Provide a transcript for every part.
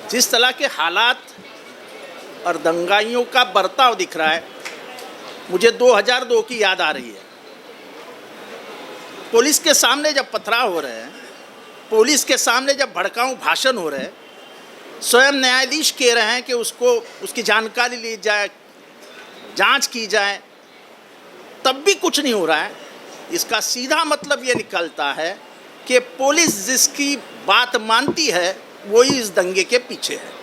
जिस तरह के हालात और दंगाइयों का बर्ताव दिख रहा है, मुझे 2002 की याद आ रही है। पुलिस के सामने जब पथराव हो रहे हैं, पुलिस के सामने जब भड़काऊ भाषण हो रहे हैं, स्वयं न्यायाधीश कह रहे हैं कि उसकी जानकारी ली जाए, जांच की जाए, तब भी कुछ नहीं हो रहा है। इसका सीधा मतलब ये निकलता है कि पुलिस जिसकी बात मानती है वही इस दंगे के पीछे है।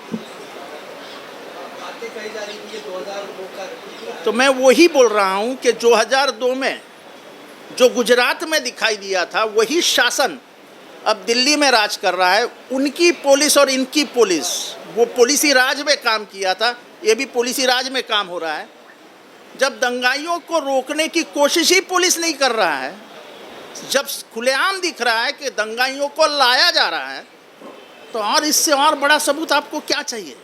तो मैं वही बोल रहा हूँ कि 2002 में जो गुजरात में दिखाई दिया था, वही शासन अब दिल्ली में राज कर रहा है। उनकी पुलिस और इनकी पुलिस, वो पुलिसी राज में काम किया था, ये भी पुलिसी राज में काम हो रहा है। जब दंगाइयों को रोकने की कोशिश ही पुलिस नहीं कर रहा है, जब खुलेआम दिख रहा है कि दंगाइयों को लाया जा रहा है, तो और इससे और बड़ा सबूत आपको क्या चाहिए।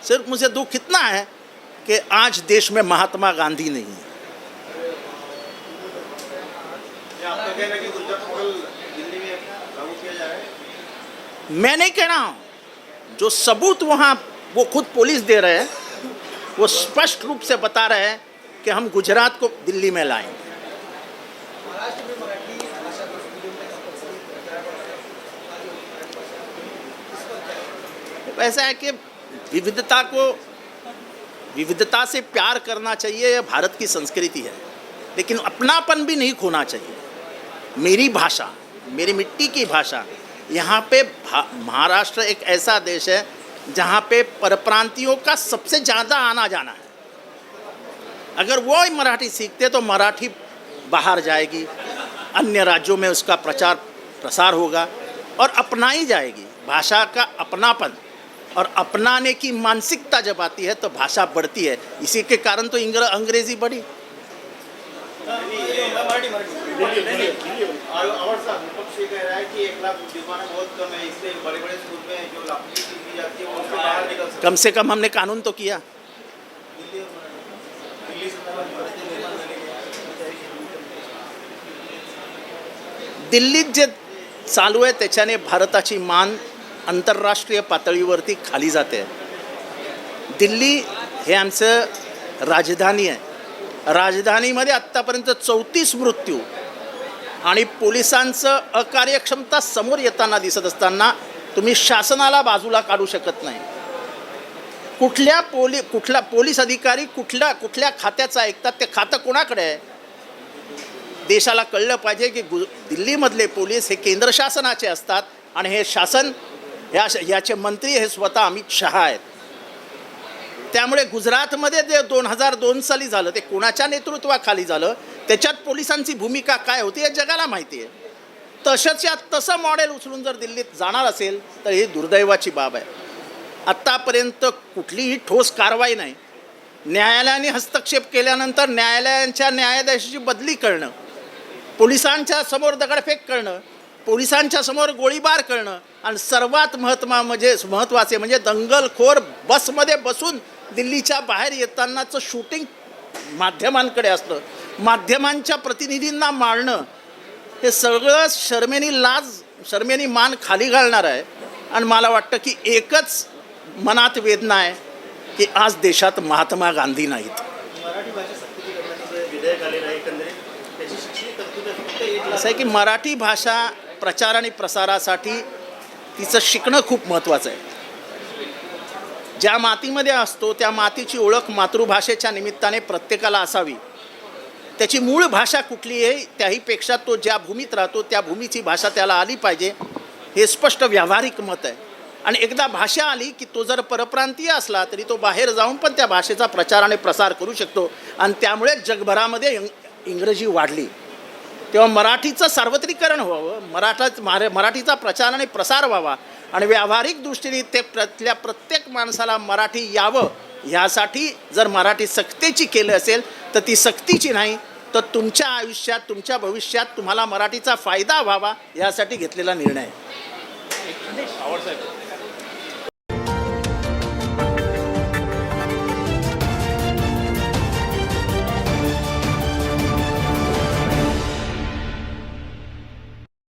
सिर्फ मुझे दुख इतना है कि आज देश में महात्मा गांधी नहीं है। मैं नहीं कह रहा हूँ, जो सबूत वहाँ वो खुद पुलिस दे रहे हैं, वो स्पष्ट रूप से बता रहे हैं कि हम गुजरात को दिल्ली में लाएंगे। ऐसा है कि विविधता से प्यार करना चाहिए, यह भारत की संस्कृति है, लेकिन अपनापन भी नहीं खोना चाहिए। मेरी भाषा, मेरी मिट्टी की भाषा, यहाँ पे महाराष्ट्र एक ऐसा देश है जहाँ पे परप्रांतियों का सबसे ज़्यादा आना जाना है। अगर वो मराठी सीखते तो मराठी बाहर जाएगी, अन्य राज्यों में उसका प्रचार प्रसार होगा और अपनाई जाएगी। भाषा का अपनापन और अपनाने की मानसिकता जब आती है तो भाषा बढ़ती है। इसी के कारण तो अंग्रेजी बढ़ी। कम से कम हमने कानून तो किया। दिल्लीत जे चालू आहे त्याच्याने भारताची मान आंतरराष्ट्रीय पातळीवरती खाली जाते। दिल्ली हे आमचं राजधानी आहे। राजधानीमध्ये आत्तापर्यंत 34 मृत्यू आणि पोलिसांचं अकार्यक्षमता समोर येताना दिसत असताना तुम्ही शासनाला बाजूला काढू शकत नाही। कुठला पोलीस अधिकारी कुठल्या खात्याचं ऐकतात, ते खातं कोणाकडे आहे? देशाला कळलं पाहिजे की दिल्लीमधले पोलीस हे केंद्र शासनाचे असतात आणि हे शासन याचे मंत्री हे स्वतः अमित शहा आहेत। त्यामुळे गुजरातमध्ये जे 2002 साली झालं ते कोणाच्या नेतृत्वाखाली झालं, त्याच्यात पोलिसांची भूमिका काय होती हे जगाला माहिती आहे। तसं मॉडेल उचलून जर दिल्लीत जाणार असेल तर ही दुर्दैवाची बाब आहे। आत्तापर्यंत कुठलीही ठोस कारवाई नाही। न्यायालयाने हस्तक्षेप केल्यानंतर न्यायालयांच्या न्यायाधीशाची बदली करणं, पोलिसांच्या समोर दगडफेक करणं, पोलिसांच्या समोर गोळीबार करणं आणि सर्वात महत्त्वाचे म्हणजे दंगलखोर बसमध्ये बसून दिल्लीच्या बाहेर येतानाचं शूटिंग माध्यमांकडे असतं, माध्यमांच्या प्रतिनिधींना मारणं, हे सगळं शर्मेनी मान खाली घालणार आहे। आणि मला वाटतं की एकच मनात वेदना आहे की आज देशात महात्मा गांधी नाहीत। असं आहे की मराठी भाषा प्रचार आणि प्रसारासाठी तिचं शिकणं खूप महत्त्वाचं आहे। ज्या मातीमध्ये असतो त्या मातीची ओळख मातृभाषेच्या निमित्ताने प्रत्येकाला असावी। त्याची मूळ भाषा कुठली आहे त्याहीपेक्षा तो ज्या भूमीत राहतो त्या भूमीची भाषा त्याला आली पाहिजे, हे स्पष्ट व्यावहारिक मत आहे। आणि एकदा भाषा आली की तो जर परप्रांतीय असला तरी तो बाहेर जाऊन पण त्या भाषेचा प्रचार आणि प्रसार करू शकतो। आणि त्यामुळे जगभरामध्ये इंग्रजी वाढली। तेव्हा मराठीचं सार्वत्रिकरण व्हावं, मराठीचा प्रचार आणि प्रसार व्हावा आणि व्यावहारिक दृष्टीने प्रत्येक माणसाला मराठी यावं, ह्यासाठी जर मराठी सक्तीची केली असेल तर ती सक्तीची नाही, तर तुमच्या आयुष्यात तुमच्या भविष्यात तुम्हाला मराठीचा फायदा व्हावा यासाठी घेतलेला निर्णय आहे।